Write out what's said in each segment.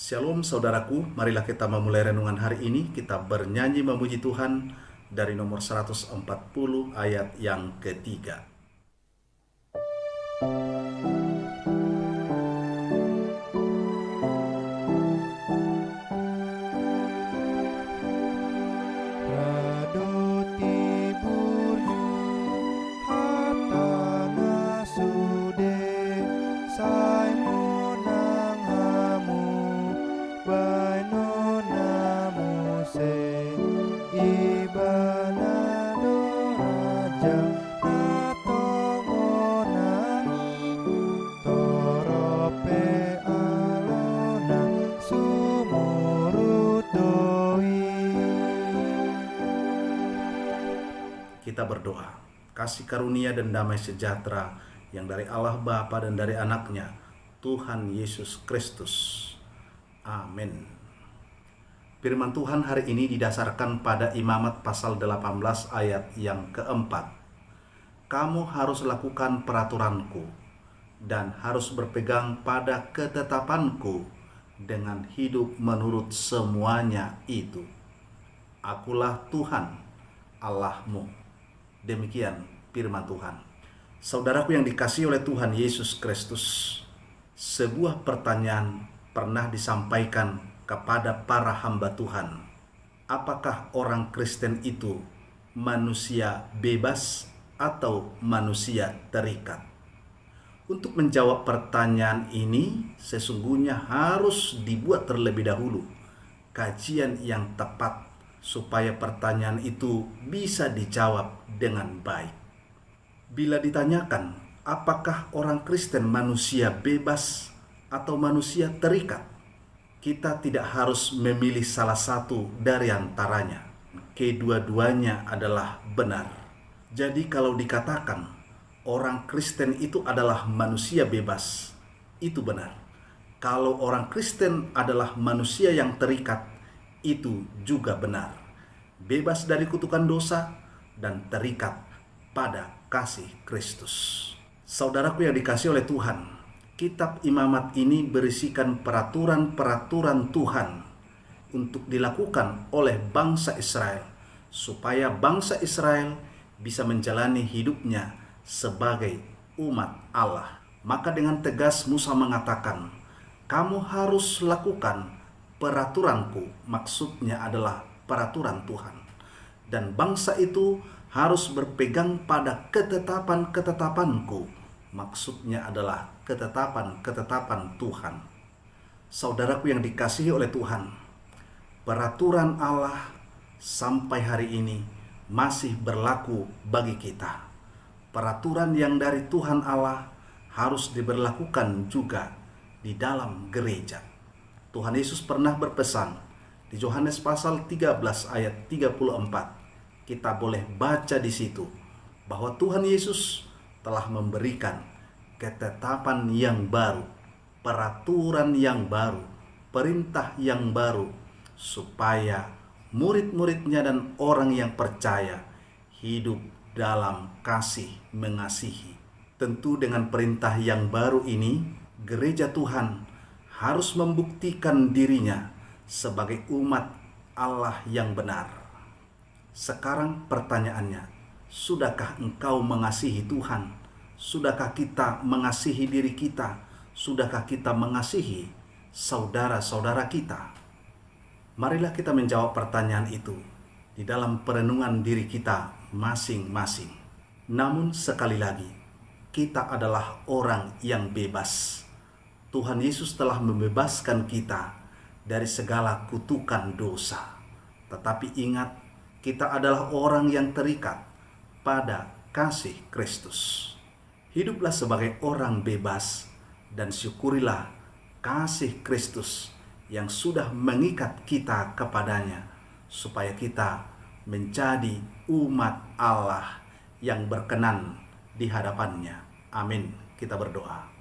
Shalom saudaraku, marilah kita memulai renungan hari ini. Kita bernyanyi memuji Tuhan dari nomor 140 ayat yang ketiga. Kita berdoa, kasih karunia dan damai sejahtera yang dari Allah Bapa dan dari anaknya, Tuhan Yesus Kristus. Amin. Firman Tuhan hari ini didasarkan pada Imamat pasal 18 ayat yang keempat. Kamu harus lakukan peraturanku dan harus berpegang pada ketetapanku dengan hidup menurut semuanya itu. Akulah Tuhan Allahmu. Demikian firman Tuhan. Saudaraku yang dikasihi oleh Tuhan Yesus Kristus, sebuah pertanyaan pernah disampaikan kepada para hamba Tuhan. Apakah orang Kristen itu manusia bebas atau manusia terikat? Untuk menjawab pertanyaan ini, sesungguhnya harus dibuat terlebih dahulu kajian yang tepat supaya pertanyaan itu bisa dijawab dengan baik. Bila ditanyakan, apakah orang Kristen manusia bebas atau manusia terikat? Kita tidak harus memilih salah satu dari antaranya. Kedua-duanya adalah benar. Jadi kalau dikatakan orang Kristen itu adalah manusia bebas, itu benar. Kalau orang Kristen adalah manusia yang terikat, itu juga benar. Bebas dari kutukan dosa dan terikat pada kasih Kristus. Saudaraku yang dikasihi oleh Tuhan, kitab Imamat ini berisikan peraturan-peraturan Tuhan untuk dilakukan oleh bangsa Israel, supaya bangsa Israel bisa menjalani hidupnya sebagai umat Allah. Maka dengan tegas Musa mengatakan, kamu harus lakukan peraturanku, maksudnya adalah peraturan Tuhan. Dan bangsa itu harus berpegang pada ketetapan-ketetapanku, maksudnya adalah ketetapan-ketetapan Tuhan. Saudaraku yang dikasihi oleh Tuhan, peraturan Allah sampai hari ini masih berlaku bagi kita. Peraturan yang dari Tuhan Allah harus diberlakukan juga di dalam gereja. Tuhan Yesus pernah berpesan di Yohanes pasal 13 ayat 34. Kita boleh baca di situ bahwa Tuhan Yesus telah memberikan ketetapan yang baru, peraturan yang baru, perintah yang baru, supaya murid-muridnya dan orang yang percaya hidup dalam kasih mengasihi. Tentu dengan perintah yang baru ini, gereja Tuhan harus membuktikan dirinya sebagai umat Allah yang benar. Sekarang pertanyaannya, sudahkah engkau mengasihi Tuhan? Sudahkah kita mengasihi diri kita? Sudahkah kita mengasihi saudara-saudara kita? Marilah kita menjawab pertanyaan itu di dalam perenungan diri kita masing-masing. Namun sekali lagi, kita adalah orang yang bebas. Tuhan Yesus telah membebaskan kita dari segala kutukan dosa. Tetapi ingat, kita adalah orang yang terikat pada kasih Kristus. Hiduplah sebagai orang bebas dan syukurilah kasih Kristus yang sudah mengikat kita kepadanya, supaya kita menjadi umat Allah yang berkenan di hadapannya. Amin. Kita berdoa.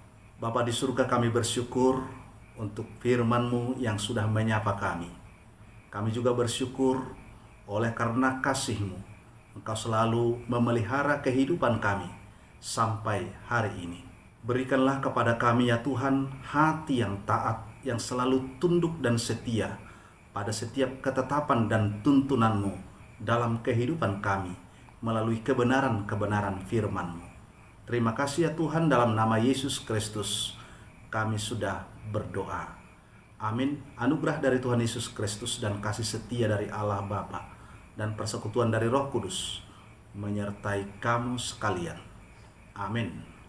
Bapa di surga, kami bersyukur untuk firman-Mu yang sudah menyapa kami. Kami juga bersyukur oleh karena kasih-Mu, Engkau selalu memelihara kehidupan kami sampai hari ini. Berikanlah kepada kami ya Tuhan hati yang taat, yang selalu tunduk dan setia pada setiap ketetapan dan tuntunan-Mu dalam kehidupan kami melalui kebenaran-kebenaran firman-Mu. Terima kasih ya Tuhan, dalam nama Yesus Kristus kami sudah berdoa. Amin. Anugerah dari Tuhan Yesus Kristus dan kasih setia dari Allah Bapa dan persekutuan dari Roh Kudus menyertai kamu sekalian. Amin.